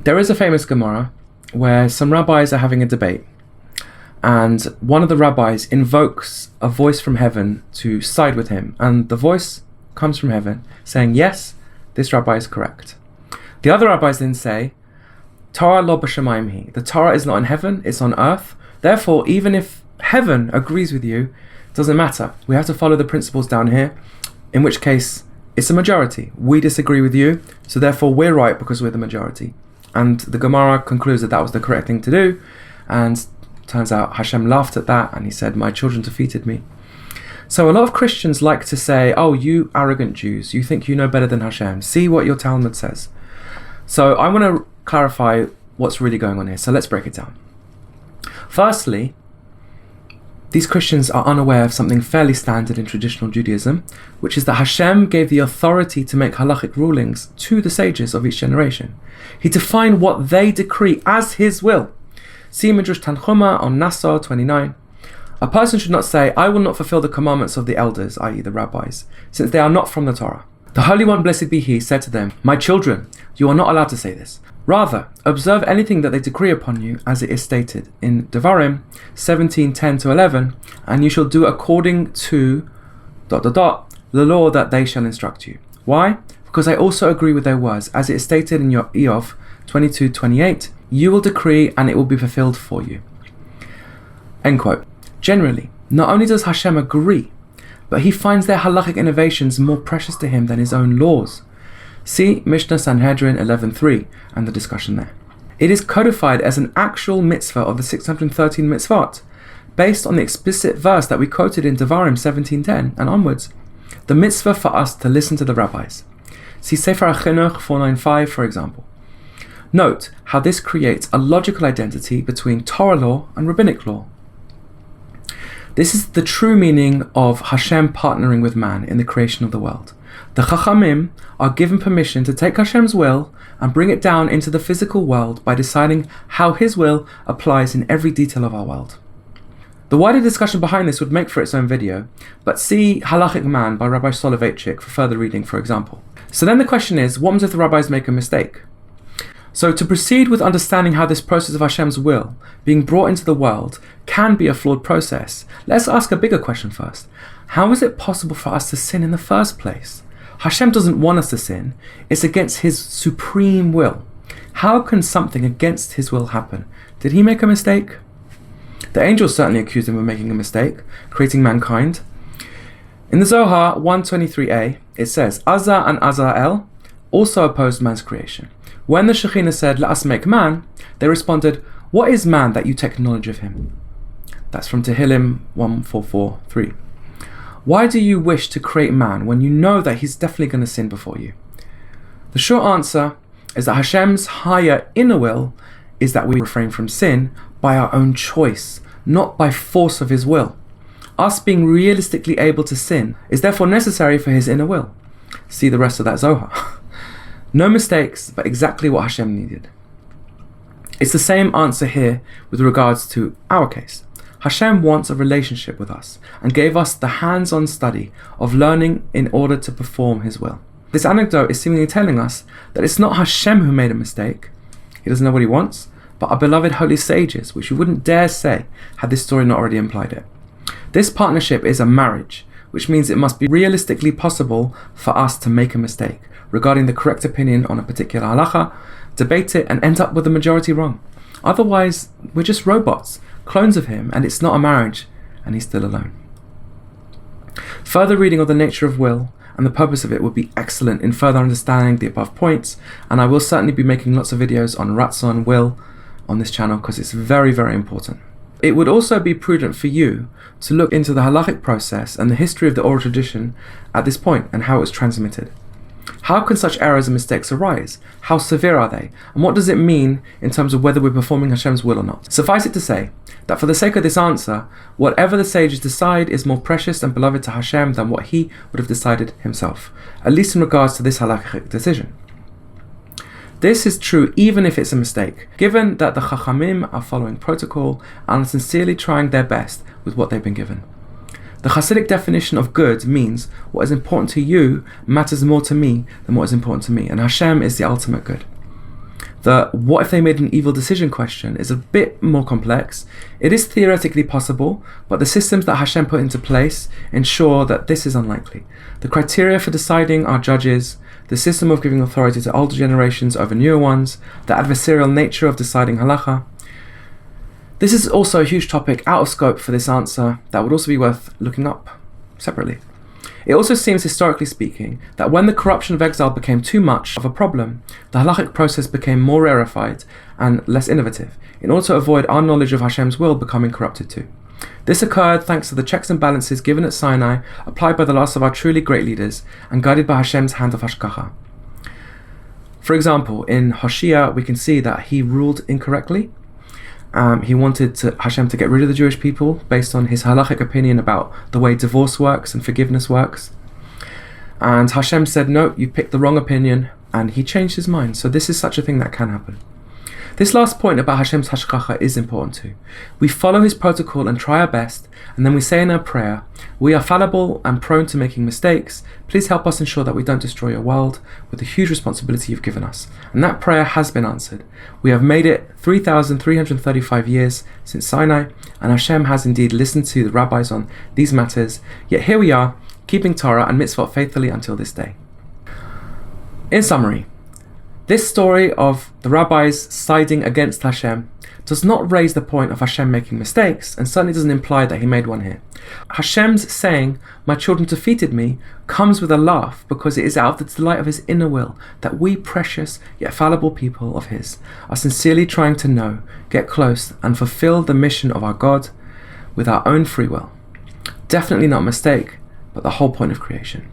There is a famous Gemara where some rabbis are having a debate, and one of the rabbis invokes a voice from heaven to side with him, and the voice comes from heaven saying, yes, this rabbi is correct. The other rabbis then say, Torah lo b'shamayim hi. The Torah is not in heaven, it's on earth. Therefore, even if heaven agrees with you, it doesn't matter. We have to follow the principles down here, in which case it's a majority. We disagree with you, so therefore we're right because we're the majority. And the Gemara concludes that that was the correct thing to do, and turns out Hashem laughed at that and he said, my children defeated me. So a lot of Christians like to say, oh, you arrogant Jews, you think you know better than Hashem. See what your Talmud says. So I want to clarify what's really going on here. So let's break it down. Firstly, these Christians are unaware of something fairly standard in traditional Judaism, which is that Hashem gave the authority to make halachic rulings to the sages of each generation. He defined what they decree as his will. See Midrash Tanchuma on Nassau 29. A person should not say, I will not fulfill the commandments of the elders, i.e. the rabbis, since they are not from the Torah. The Holy One, blessed be He, said to them, my children, you are not allowed to say this. Rather, observe anything that they decree upon you as it is stated in Devarim 17:10-11, and you shall do according to ... the law that they shall instruct you. Why? Because I also agree with their words, as it is stated in your Eov 22:28, you will decree and it will be fulfilled for you. End quote. Generally, not only does Hashem agree, but he finds their halachic innovations more precious to him than his own laws. See Mishnah Sanhedrin 11:3 and the discussion there. It is codified as an actual mitzvah of the 613 mitzvot, based on the explicit verse that we quoted in Devarim 17:10 and onwards. The mitzvah for us to listen to the rabbis. See Sefaria 495, for example. Note how this creates a logical identity between Torah law and rabbinic law. This is the true meaning of Hashem partnering with man in the creation of the world. The Chachamim are given permission to take Hashem's will and bring it down into the physical world by deciding how his will applies in every detail of our world. The wider discussion behind this would make for its own video, but see Halachic Man by Rabbi Soloveitchik for further reading, for example. So then the question is, what happens if the rabbis make a mistake? So to proceed with understanding how this process of Hashem's will being brought into the world can be a flawed process, let's ask a bigger question first. How is it possible for us to sin in the first place? Hashem doesn't want us to sin. It's against his supreme will. How can something against his will happen? Did he make a mistake? The angels certainly accused him of making a mistake, creating mankind. In the Zohar 123a, it says, Azza and Azrael also opposed man's creation. When the Shekhinah said, let us make man, they responded, what is man that you take knowledge of him? That's from Tehillim 1443. Why do you wish to create man when you know that he's definitely going to sin before you? The short answer is that Hashem's higher inner will is that we refrain from sin by our own choice, not by force of his will. Us being realistically able to sin is therefore necessary for his inner will. See the rest of that Zohar. No mistakes, but exactly what Hashem needed. It's the same answer here with regards to our case. Hashem wants a relationship with us and gave us the hands-on study of learning in order to perform his will. This anecdote is seemingly telling us that it's not Hashem who made a mistake. He doesn't know what he wants, but our beloved holy sages, which we wouldn't dare say had this story not already implied it. This partnership is a marriage, which means it must be realistically possible for us to make a mistake regarding the correct opinion on a particular halacha, debate it and end up with the majority wrong. Otherwise, we're just robots, clones of him, and it's not a marriage, and he's still alone. Further reading of the nature of will and the purpose of it would be excellent in further understanding the above points, and I will certainly be making lots of videos on Ratzon, will, on this channel because it's very, very important. It would also be prudent for you to look into the halachic process and the history of the oral tradition at this point and how it was transmitted. How can such errors and mistakes arise? How severe are they? And what does it mean in terms of whether we're performing Hashem's will or not? Suffice it to say that for the sake of this answer, whatever the sages decide is more precious and beloved to Hashem than what he would have decided himself, at least in regards to this halachic decision. This is true even if it's a mistake, given that the Chachamim are following protocol and are sincerely trying their best with what they've been given. The Hasidic definition of good means what is important to you matters more to me than what is important to me, and Hashem is the ultimate good. The what if they made an evil decision question is a bit more complex. It is theoretically possible, but the systems that Hashem put into place ensure that this is unlikely. The criteria for deciding are judges, the system of giving authority to older generations over newer ones, the adversarial nature of deciding halacha. This is also a huge topic out of scope for this answer that would also be worth looking up separately. It also seems, historically speaking, that when the corruption of exile became too much of a problem, the halachic process became more rarefied and less innovative, in order to avoid our knowledge of Hashem's will becoming corrupted too. This occurred thanks to the checks and balances given at Sinai, applied by the last of our truly great leaders, and guided by Hashem's hand of hashgacha. For example, in Hosea, we can see that he ruled incorrectly. He wanted Hashem to get rid of the Jewish people based on his halachic opinion about the way divorce works and forgiveness works. And Hashem said, no, you picked the wrong opinion, and he changed his mind. So this is such a thing that can happen. This last point about Hashem's hashgacha is important too. We follow his protocol and try our best, and then we say in our prayer, we are fallible and prone to making mistakes. Please help us ensure that we don't destroy your world with the huge responsibility you've given us. And that prayer has been answered. We have made it 3,335 years since Sinai, and Hashem has indeed listened to the rabbis on these matters. Yet here we are, keeping Torah and mitzvot faithfully until this day. In summary, this story of the rabbis siding against Hashem does not raise the point of Hashem making mistakes, and certainly doesn't imply that he made one here. Hashem's saying, my children defeated me, comes with a laugh because it is out of the delight of his inner will that we precious yet fallible people of his are sincerely trying to know, get close, and fulfill the mission of our God with our own free will. Definitely not a mistake, but the whole point of creation.